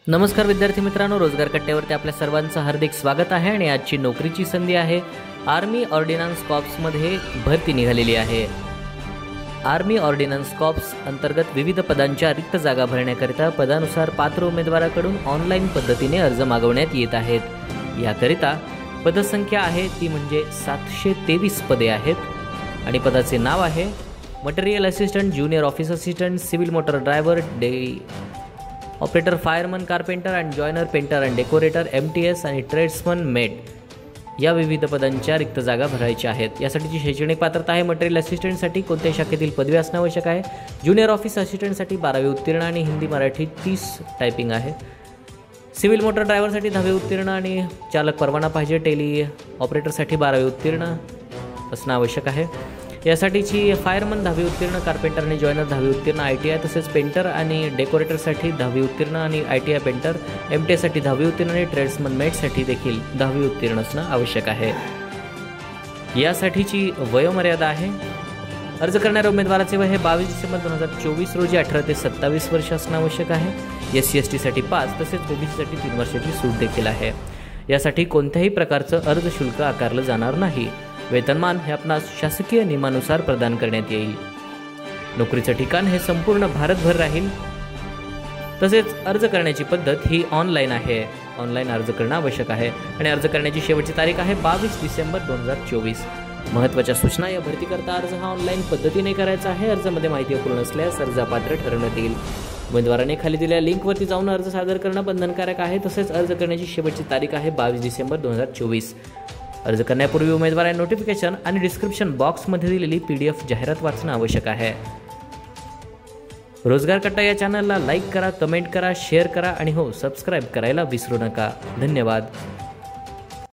नमस्कार विद्यार्थी मित्रांनो, रोजगार कट्ट्यावरती आपल्या सर्वांचं हार्दिक स्वागत आहे। आणि आजची नोकरीची संधी आहे आर्मी ऑर्डिनन्स कॉर्प्समध्ये भरती निघालेली आहे। आर्मी ऑर्डिनन्स कॉर्प्स अंतर्गत विविध पदांच्या रिक्त जागा भरण्याकरिता पदानुसार पात्र उमेदवाराकडून ऑनलाईन पद्धतीने अर्ज मागवण्यात येत आहेत। याकरिता पदसंख्या आहे ती म्हणजे 723 पदे आहेत आणि पदाचे नाव आहे material assistant, junior office assistant, civil motor driver, operator, fireman, carpenter and joiner, painter and decorator, MTS आणि ट्रेड्समन मेट या विविध पदांच्या रिक्त जागा भरायच्या आहेत। यासाठीची शैक्षणिक पात्रता आहे मटेरियल असिस्टंटसाठी कोणत्याही शाखेतील पदवी असणे आवश्यक आहे। ज्युनियर ऑफिस असिस्टंटसाठी 12वी उत्तीर्ण आणि हिंदी मराठी 30 टायपिंग आहे। सिव्हिल मोटर ड्रायव्हरसाठी 10वी उत्तीर्ण आणि चालक परवाना पाहिजे। टेली ऑपरेटरसाठी 12वी उत्तीर्ण असणं आवश्यक आहे। यासाठीची फायरमन 10वी उत्तीर्ण, कारपेंटर आणि जॉयनर 10वी उत्तीर्ण, ITI, तसेच पेंटर आणि डेकोरेटरसाठी 10वी उत्तीर्ण आणि ITI पेंटर, MTSसाठी 10वी उत्तीर्ण आणि ट्रेड्समन मेटसाठी देखील 10वी उत्तीर्ण असणं आवश्यक आहे। यासाठीची वयोमर्यादा आहे, अर्ज करणाऱ्या उमेदवाराचे वय हे 22 डिसेंबर 2024 रोजी 18 ते 27 वर्ष असणं आवश्यक आहे। SC ST साठी 5 तसेच OBC साठी 3 वर्षाची सूट देखील आहे। यासाठी कोणत्याही प्रकारचं अर्ज शुल्क आकारलं जाणार नाही। वेतनमान हे आपणास शासकीय नियमानुसार प्रदान करण्यात येईल। नोकरीचं ठिकाण हे संपूर्ण भारतभर राहील। तसेच अर्ज करण्याची पद्धत ही ऑनलाईन आहे। ऑनलाईन अर्ज करणं आवश्यक आहे आणि अर्ज करण्याची शेवटची तारीख आहे 22 डिसेंबर 2024। महत्त्वाच्या सूचना, या भरतीकरता अर्ज हा ऑनलाईन पद्धतीने करायचा आहे। अर्जामध्ये माहिती अपूर्ण असल्यास अर्ज अपात्र ठरवण्यात येईल। उमेदवाराने खाली दिलेल्या लिंकवरती जाऊन अर्ज सादर करणं बंधनकारक आहे। तसेच अर्ज करण्याची शेवटची तारीख आहे 22 डिसेंबर 2024। अर्ज करण्यापूर्वी उमेदवाराने नोटिफिकेशन आणि डिस्क्रिप्शन बॉक्समध्ये दिलेली PDF जाहिरात वाचणं आवश्यक आहे। रोजगार कट्टा या चॅनलला लाईक करा, कमेंट करा, शेअर करा आणि सबस्क्राईब करायला विसरू नका। धन्यवाद।